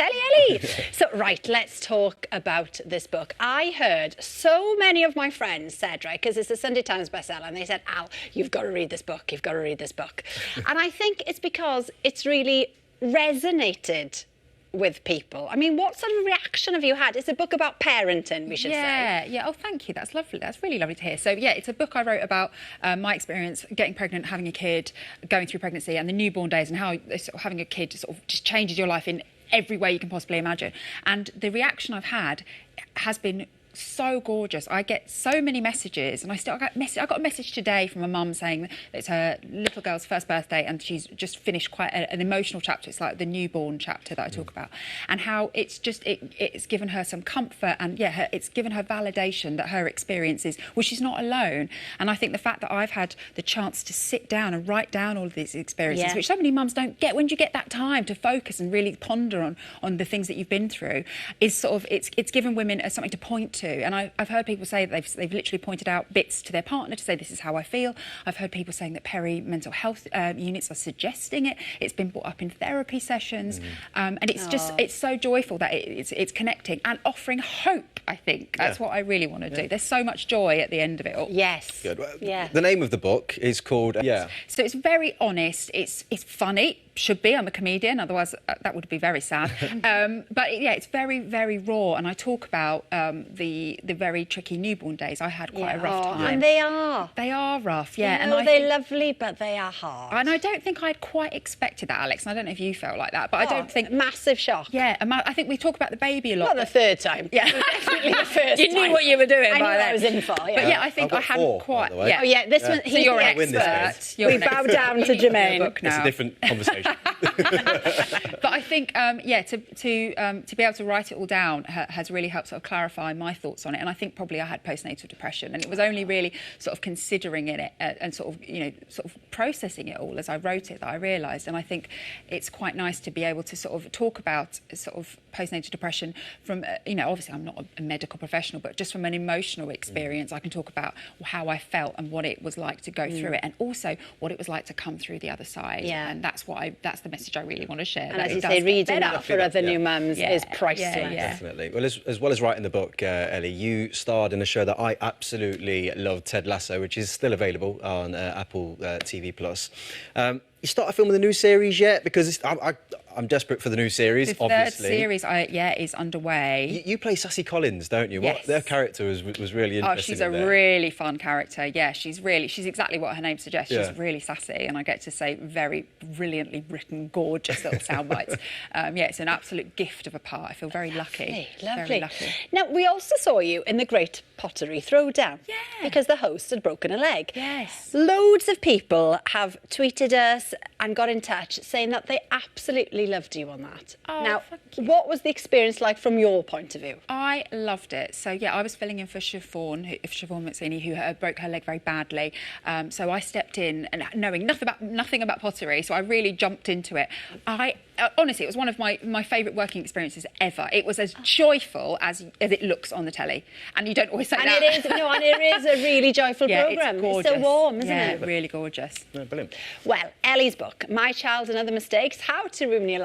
Ellie. So, right, let's talk about this book. I heard so many of my friends said, right, because it's a Sunday Times bestseller, and they said, Al, you've got to read this book, you've got to read this book. And I think it's because it's really resonated with people. I mean, what sort of reaction have you had? It's a book about parenting, we should say. Yeah. Oh, thank you. That's lovely. That's really lovely to hear. So, yeah, it's a book I wrote about my experience getting pregnant, having a kid, going through pregnancy and the newborn days, and how sort of having a kid sort of just changes your life in every way you can possibly imagine. And the reaction I've had has been so gorgeous. I get so many messages, and I got a message today from a mum saying that it's her little girl's first birthday and she's just finished quite an emotional chapter. It's like the newborn chapter that I talk about, and how it's given her some comfort, and it's given her validation that her experiences, well, she's not alone. And I think the fact that I've had the chance to sit down and write down all of these experiences, which so many mums don't get, when you get that time to focus and really ponder on the things that you've been through, is sort of it's given women something to point to. And I've heard people say that they've literally pointed out bits to their partner to say, this is how I feel. I've heard people saying that mental health units are suggesting it. It's been brought up in therapy sessions. And it's so joyful that it's connecting and offering hope, I think. That's what I really want to do. There's so much joy at the end of it all. Yes. Good. Well, the name of the book is called... So it's very honest. It's funny. Should be. I'm a comedian, otherwise that would be very sad. But it's very, very raw, and I talk about the very tricky newborn days. I had quite a rough time. And they are. They are rough, yeah. You know, they're lovely, but they are hard. And I don't think I'd quite expected that, Alex, and I don't know if you felt like that, but I don't think... Massive shock. Yeah, I think we talk about the baby a lot. Not the third time. Yeah. Definitely the first You knew what you were doing I by knew then. I was in for, But yeah, I think I hadn't quite... Oh, yeah, this one, he's you're the an expert. We bow down to Jermaine. It's a different conversation. But I think, to be able to write it all down has really helped sort of clarify my thoughts on it. And I think probably I had postnatal depression, and it was only really sort of considering it and sort of processing it all as I wrote it that I realised. And I think it's quite nice to be able to sort of talk about sort of postnatal depression from, obviously I'm not a medical professional, but just from an emotional experience, I can talk about how I felt and what it was like to go through it, and also what it was like to come through the other side. Yeah. And that's the message I really want to share. And as you say, reading that for other new mums is priceless. Yeah. Definitely. Well, as well as writing the book, Ellie, you starred in a show that I absolutely love, Ted Lasso, which is still available on Apple TV+. You started filming the new series yet? Because I'm desperate for the new series, obviously. The third series is underway. You play Sassy Collins, don't you? Yes. Their character was really interesting. Oh, she's a really fun character. Yeah, she's exactly what her name suggests. She's really sassy, and I get to say very brilliantly written, gorgeous little sound bites. It's an absolute gift of a part. I feel very lucky. Lovely. Very lucky. Now, we also saw you in the Great Pottery Throwdown. Yeah. Because the host had broken a leg. Yes. Loads of people have tweeted us and got in touch saying that they absolutely loved you on that. Oh, now, thank you. what was the experience like from your point of view? I loved it. So, I was filling in for Siobhan Mazzini, who broke her leg very badly. So I stepped in, and knowing nothing about pottery, so I really jumped into it. Honestly, it was one of my favourite working experiences ever. It was as joyful as it looks on the telly. And you don't always say that. And it is a really joyful programme. It's gorgeous. It's so warm, isn't it? it? Yeah, really gorgeous. Brilliant. Well, Ellie's book, My Child and Other Mistakes, How to Ruin Your Life